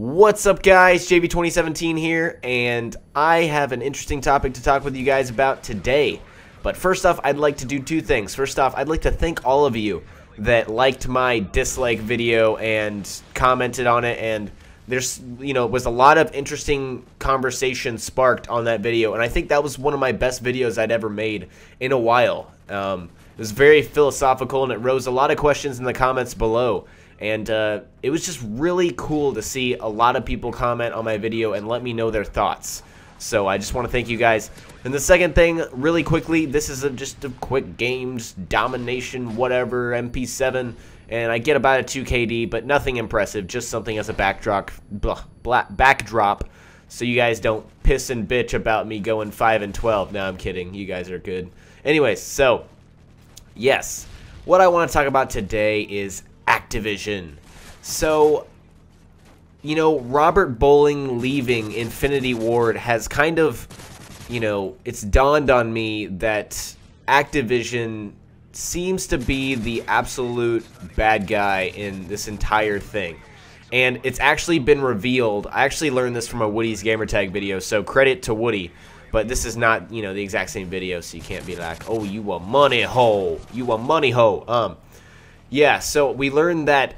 What's up, guys? JV2017 here, and I have an interesting topic to talk with you guys about today. But first off, I'd like to do two things. First off, I'd like to thank all of you that liked my dislike video and commented on it, and there's, was a lot of interesting conversation sparked on that video, and I think that was one of my best videos I'd ever made in a while. It was very philosophical, and it rose a lot of questions in the comments below. And it was just really cool to see a lot of people comment on my video and let me know their thoughts. So I just want to thank you guys. And the second thing, really quickly, this is just a quick games, domination, whatever, MP7. And I get about a 2 KD, but nothing impressive, just something as a backdrop, so you guys don't piss and bitch about me going 5 and 12. No, I'm kidding. You guys are good. Anyways, so, yes. What I want to talk about today is Activision. So, Robert Bowling leaving Infinity Ward has kind of, it's dawned on me that Activision seems to be the absolute bad guy in this entire thing. And it's actually been revealed. I actually learned this from a Woody's Gamertag video, so credit to Woody. But this is not, the exact same video, so you can't be like, oh, you a money hoe. You a money hoe. Yeah, so we learned that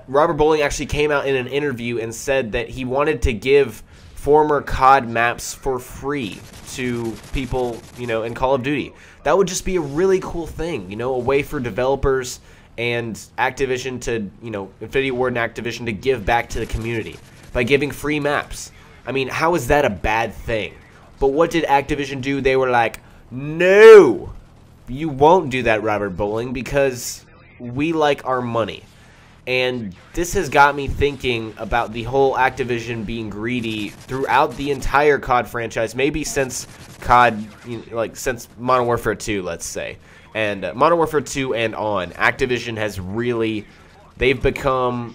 Robert Bowling actually came out in an interview and said that he wanted to give former COD maps for free to people, in Call of Duty. That would just be a really cool thing, a way for developers and Activision to, Infinity Ward and Activision to give back to the community by giving free maps. I mean, how is that a bad thing? But what did Activision do? They were like, no, you won't do that, Robert Bowling, because we like our money. And this has got me thinking about the whole Activision being greedy throughout the entire COD franchise, maybe since COD, since Modern Warfare 2, let's say. And Modern Warfare 2 and on, Activision has really, they've become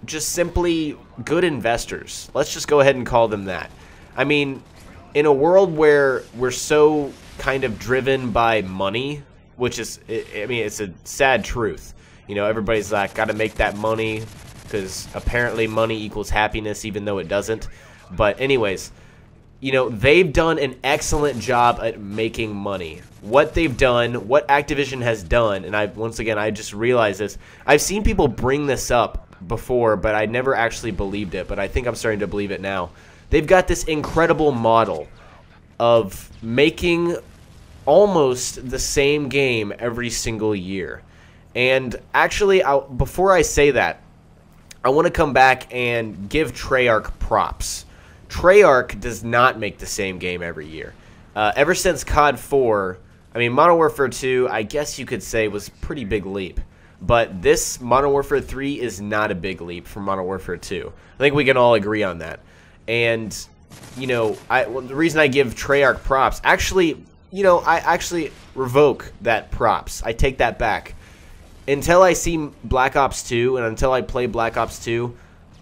just simply good investors. Let's just go ahead and call them that. I mean, in a world where we're so kind of driven by money, which is, it's a sad truth. Everybody's like, gotta make that money, because apparently money equals happiness, even though it doesn't. But anyways, they've done an excellent job at making money. What they've done, what Activision has done, and once again, I just realized this. I've seen people bring this up before, but I never actually believed it, but I think I'm starting to believe it now. They've got this incredible model of making almost the same game every single year. And actually, before I say that, I want to come back and give Treyarch props. Treyarch does not make the same game every year. Ever since COD 4, Modern Warfare 2, I guess you could say, was a pretty big leap. But this Modern Warfare 3 is not a big leap from Modern Warfare 2. I think we can all agree on that. And, the reason I give Treyarch props, actually, I actually revoke that props. I take that back. Until I see Black Ops 2 and until I play Black Ops 2,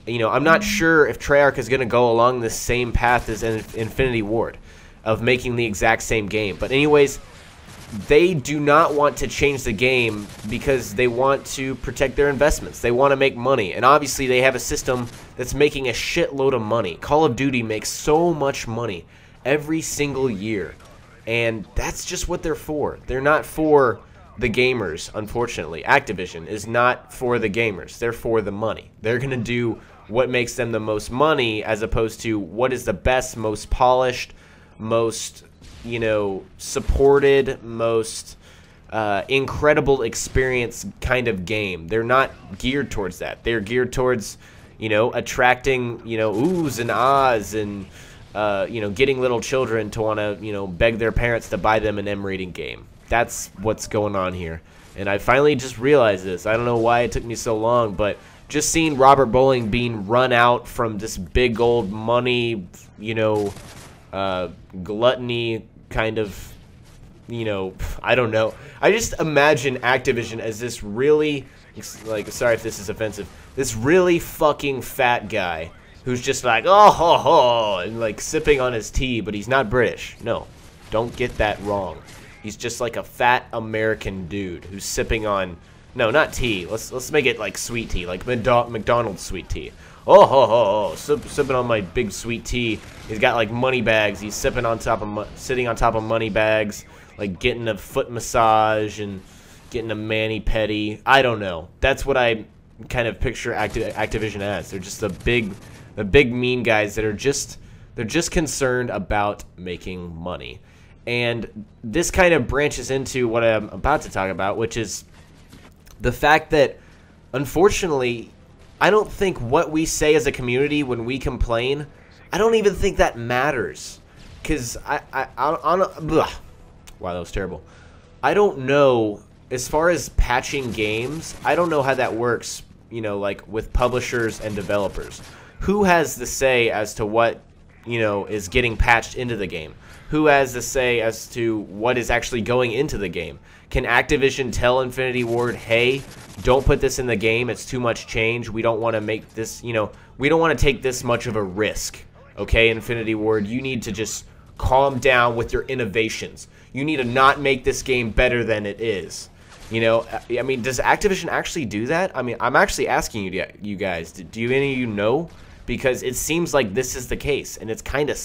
I'm not sure if Treyarch is going to go along the same path as Infinity Ward of making the exact same game. But anyways, they do not want to change the game because they want to protect their investments. They want to make money. And obviously they have a system that's making a shitload of money. Call of Duty makes so much money every single year. And that's just what they're for. They're not for the gamers, unfortunately. Activision is not for the gamers. They're for the money. They're going to do what makes them the most money as opposed to what is the best, most polished, most, supported, most incredible experience kind of game. They're not geared towards that. They're geared towards, attracting, oohs and ahs and, getting little children to want to, beg their parents to buy them an M rating game. That's what's going on here. And I finally just realized this. I don't know why it took me so long, but just seeing Robert Bowling being run out from this big old money, gluttony kind of, I don't know. I just imagine Activision as this really, sorry if this is offensive, this really fucking fat guy who's just like, oh, ho, ho, and sipping on his tea, but he's not British. No, don't get that wrong. He's just like a fat American dude who's sipping on, no, not tea. Let's make it like sweet tea, like McDonald's sweet tea. Oh, ho, ho, ho. Sipping on my big sweet tea. He's got like money bags. He's sitting on top of money bags, like getting a foot massage and getting a mani-pedi. I don't know. That's what I kind of picture Activision as. They're just the big mean guys that are they're just concerned about making money. And this kind of branches into what I'm about to talk about, which is the fact that, unfortunately, I don't think what we say as a community when we complain, I don't even think that matters. Because wow, that was terrible. I don't know, as far as patching games, I don't know how that works, you know, like with publishers and developers. Who has the say as to what, you know, is getting patched into the game? Who has the say as to what is actually going into the game? Can Activision tell Infinity Ward, hey, don't put this in the game, it's too much change, we don't want to make this, you know, we don't want to take this much of a risk, okay, Infinity Ward, you need to just calm down with your innovations. You need to not make this game better than it is. You know, I mean, does Activision actually do that? I mean, I'm actually asking you guys, do any of you know? Because it seems like this is the case, and it's kind of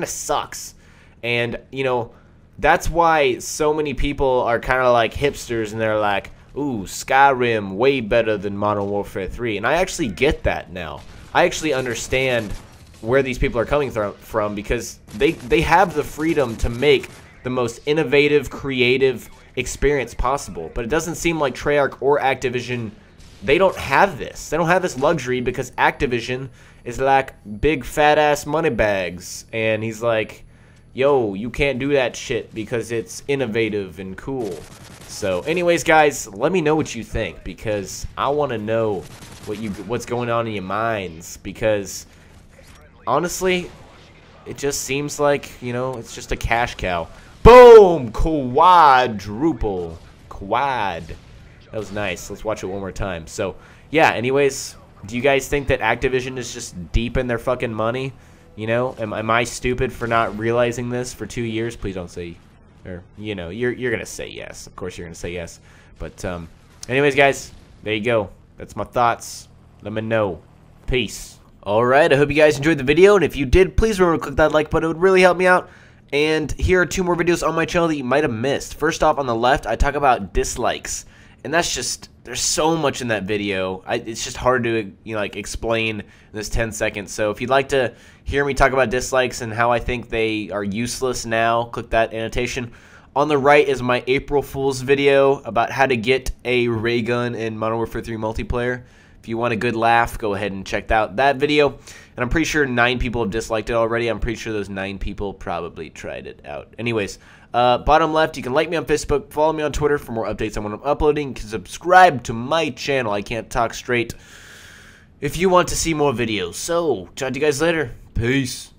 sucks. And, you know, that's why so many people are kind of like hipsters, and they're like, ooh, Skyrim, way better than Modern Warfare 3. And I actually get that now. I actually understand where these people are coming from, because they have the freedom to make the most innovative, creative experience possible. But it doesn't seem like Treyarch or Activision, they don't have this. They don't have this luxury, because Activision is like big fat ass money bags, and he's like, yo, you can't do that shit because it's innovative and cool. So anyways, guys, let me know what you think, because I want to know what's going on in your minds, because honestly, it just seems like, you know, it's just a cash cow. Boom! Quadruple. Quad. That was nice. Let's watch it one more time. So, yeah, anyways, do you guys think that Activision is just deep in their fucking money? You know, am I stupid for not realizing this for 2 years? Please don't say, or, you know, you're going to say yes. Of course you're going to say yes. But, anyways, guys, there you go. That's my thoughts. Let me know. Peace. Alright, I hope you guys enjoyed the video, and if you did, please remember to click that like button. It would really help me out. And here are 2 more videos on my channel that you might have missed. First off, on the left, I talk about dislikes. And that's just, there's so much in that video. It's just hard to, you know, like, explain in this 10 seconds. So if you'd like to hear me talk about dislikes and how I think they are useless now, click that annotation. On the right is my April Fool's video about how to get a ray gun in Modern Warfare 3 multiplayer. If you want a good laugh, go ahead and check out that video. And I'm pretty sure 9 people have disliked it already. I'm pretty sure those 9 people probably tried it out. Anyways, bottom left, you can like me on Facebook, follow me on Twitter for more updates on when I'm uploading. You can subscribe to my channel, I Can't Talk Straight, if you want to see more videos. So, chat to you guys later. Peace.